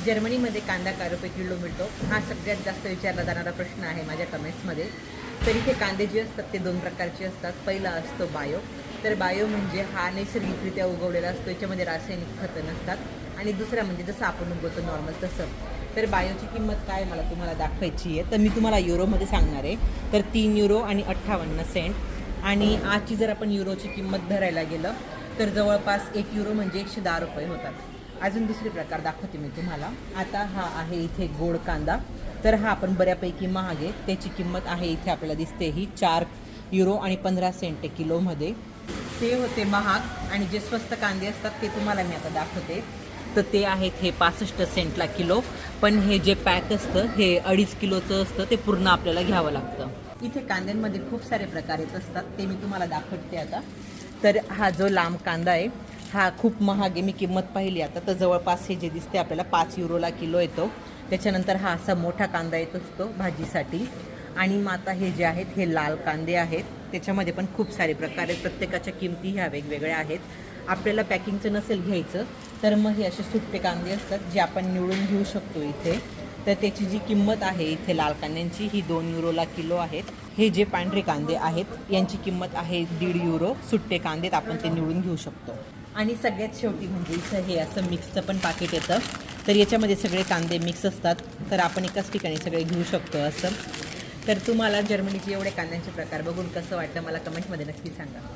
जर्मनीमध्ये कांदा काय रुपये किलो मिळतो हा सगळ्यात जास्त विचारला जाणारा प्रश्न आहे माझ्या कमेंट्समध्ये. तर इथे कांदे जे असतात ते दोन प्रकारचे असतात. पहिला असतो बायो. तर बायो म्हणजे हा नैसर्गिकरित्या उगवलेला असतो, याच्यामध्ये रासायनिक खतं नसतात. आणि दुसरा म्हणजे जसं आपण उगवतो नॉर्मल तसं. तर बायोची किंमत काय मला तुम्हाला दाखवायची आहे, तर मी तुम्हाला युरोमध्ये सांगणार आहे. तर 3 युरो आणि 58 सेंट. आणि आजची जर आपण युरोची किंमत धरायला गेलं तर जवळपास 1 युरो म्हणजे 110 रुपये होतात. अजून दुसरे प्रकार दाखवते मी तुम्हाला. आता हा आहे इथे गोड कांदा. तर हा आपण बऱ्यापैकी महाग आहे. त्याची किंमत आहे इथे आपल्याला दिसते ही 4 युरो आणि 15 सेंट किलोमध्ये. ते होते महाग. आणि जे स्वस्त कांदे असतात ते तुम्हाला मी आता दाखवते. तर ते आहेत हे 65 सेंटला किलो. पण हे जे पॅक असतं हे 2.5 किलोचं असतं, ते पूर्ण आपल्याला घ्यावं लागतं. इथे कांद्यांमध्ये खूप सारे प्रकार येत असतात, ते मी तुम्हाला दाखवते आता. तर हा जो लांब कांदा आहे हा खूप महाग आहे. मी किंमत पाहिली आता तर जवळपास हे जे दिसते आपल्याला 5 युरोला किलो येतो. त्याच्यानंतर हा असा मोठा कांदा येत असतो भाजीसाठी. आणि मग आता हे जे आहेत हे लाल कांदे आहेत. त्याच्यामध्ये पण खूप सारे प्रकार आहेत. प्रत्येकाच्या किमती ह्या वेगवेगळ्या आहेत. आपल्याला पॅकिंगचं नसेल घ्यायचं तर मग हे असे सुट्टे कांदे असतात जे आपण निवडून घेऊ शकतो इथे. तर त्याची जी किंमत आहे इथे लाल कांद्यांची ही 2 युरोला किलो आहेत. हे जे पांढरे कांदे आहेत यांची किंमत आहे 1.5 युरो. सुट्टे कांदेत आपण ते निवडून घेऊ शकतो. आणि सगळ्यात शेवटी म्हणजे इथं हे असं मिक्सचं पण पाकिट येतं. तर याच्यामध्ये सगळे कांदे मिक्स असतात. तर आपण एकाच ठिकाणी सगळे घेऊ शकतो असं. तर तुम्हाला जर्मनीचे एवढे कांद्यांचे प्रकार बघून कसं वाटतं मला कमेंटमध्ये नक्की सांगा.